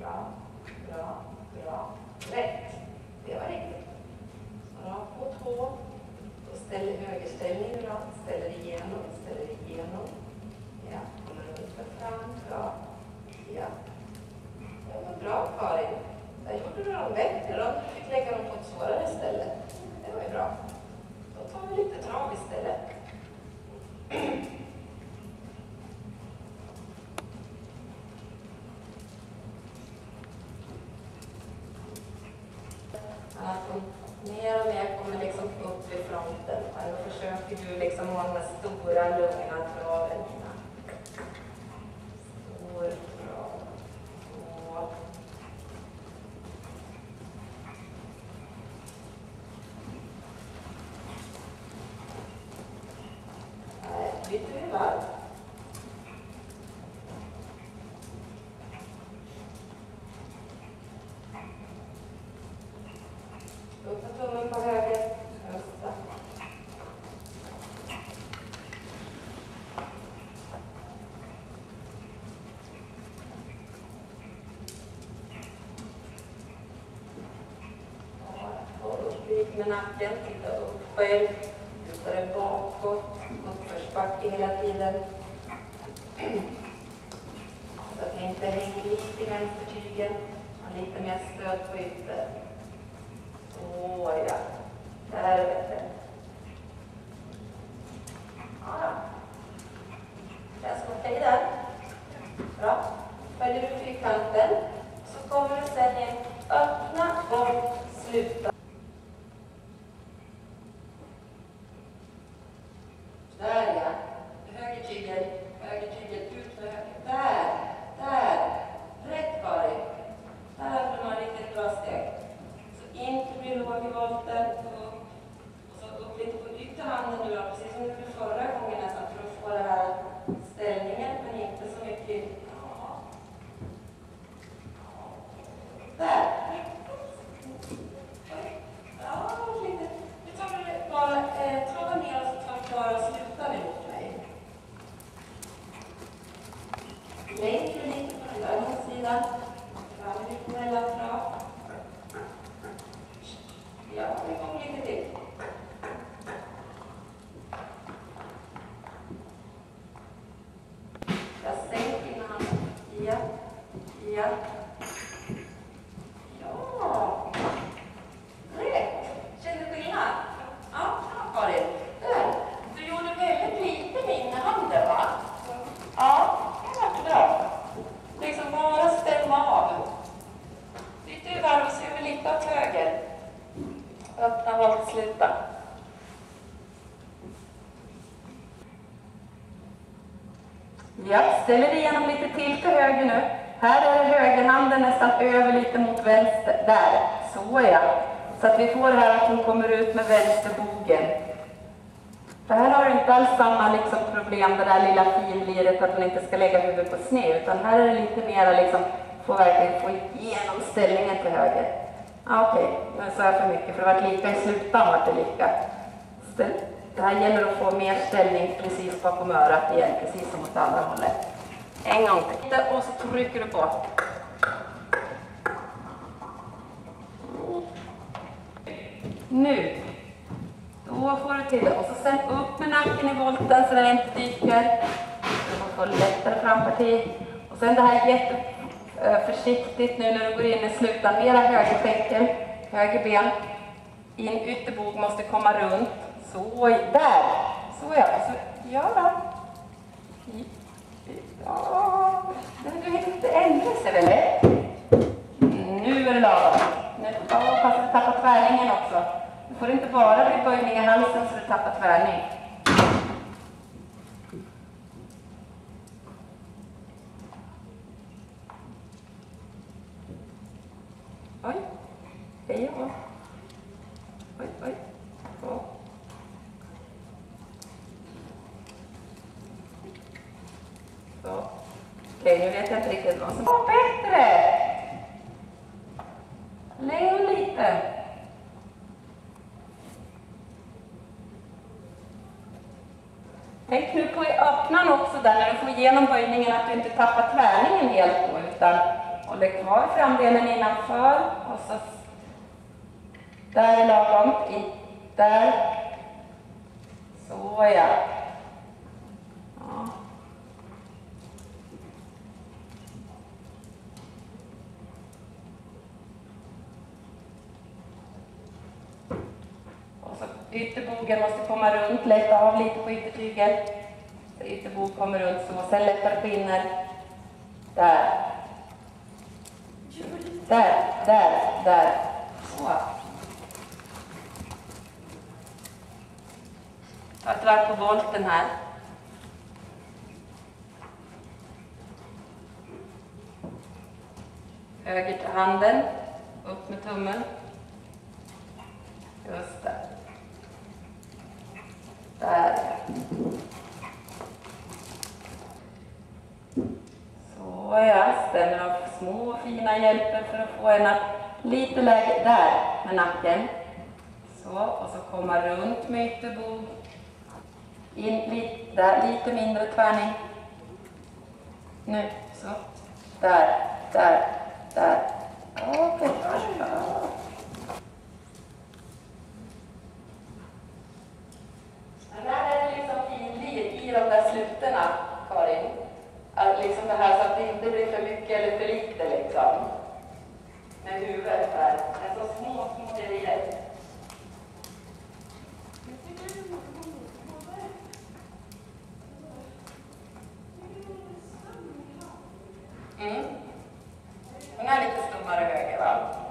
bra, bra, bra. Rätt. Det var riktigt. Rakt mot H. Då ställer högerställning bra. Ställer igenom, ställer igenom. Ja, kommer runt och fram. Bra. Ja. Det var bra, Karin. Där gjorde du dem bättre. Då du fick lägga dem på ett svårare ställe. Det var ju bra. Då tar vi lite drag istället. Mer och mer kommer liksom upp i fronten. Då försöker du liksom ha de här stora, lugna traven. Stor trav. Och här byter vi varv. Upp med tummen på höger, östra. Och upp med nacken, titta upp själv, luta dig bakåt, uppförsbacke hela tiden. Så att jag inte hänger lite i vänstertygen, har lite mer stöd på ytter. Ja, där är bättre. Ja, känns okej där. Bra. Följer du fyrkanten så kommer du sen in, öppna och sluta. Där ja. Höger tygel, ut med höger. Där. Rätt Karin. Där har man riktigt bra steg. Inte blir låg i volten och så upp lite på ytterhanden nu då, precis som du gjorde förra gången nästan för att få den här ställningen, men inte så mycket. Där. Ja, lite. Nu tar du bara trava ner och så tar du klara och sluta nu mot mig. Längre lite på den där sidan. Fram lite mellan trav. Ja, vi kommer lite till. Jag sänker in handen. Ja. Rätt. Känner du skillnad? Ja, Karin. Där. Du gjorde väldigt lite med innehanden, va? Ja, det var bra. Liksom bara stämma av. Byt varv och se över lite åt höger. Öppna, volt, sluta. Ja, ställer igenom lite till höger nu. Här är högerhanden nästan över lite mot vänster. Där, så ja. Så att vi får här att hon kommer ut med vänsterbogen. För här har du inte alls samma liksom problem, det där lilla finliret att hon inte ska lägga huvudet på sned. Utan här är det lite mer liksom, verkligen få igenom ställningen till höger. Okej, nu sa jag för mycket för det var lika i slutändan var det lika. Det här gäller att få mer ställning precis bakom örat igen, precis som åt andra hållet. En gång till. Och så trycker du på. Nu. Då får du till det. Och så sen upp med nacken i volten så den inte dyker. Du får lättare framparti. Och sen det här jätteförsiktigt nu när du går in i slutan. Mera höger skänkel, höger ben. In ytterbog måste komma runt. Så, där. Så ja. Så, ja då. Ja. Du hinner inte ändra sig väl? Nu är det lagom. Nu passar du tappa tvärningen också. Du får inte bara bli böjning i halsen så du tappar tvärning. Oj. Hej och. Oj, oj. Så. Så. Okej, nu vet jag inte riktigt vad som var bättre. Lägg lite. Tänk nu på i öppnan också där när du får igenom böjningen att du inte tappar tvärningen helt på utan Håller kvar framdelen innanför och så där är lagom, där. Så ja. Ja. Och så ytterbogen måste komma runt, lätta av lite på yttertygen. Så ytterbog kommer runt så, sen lättar skinner. Där. Där. Så. Ta ett varv på volten här. Höger till handen. Upp med tummen. Just det. Där. Så ja, stämmer av små fina hjälper för att få en att lite lägre där med nacken. Så, och så komma runt med ytterbog. In där, lite mindre tvärning. Nu, så. Där. Okej. Men där är det liksom finlir i de där slutena, Karin. Liksom det här så att det inte blir för mycket eller för lite liksom. Med huvudet där. Alltså små grejer. Den är lite stummare höger va?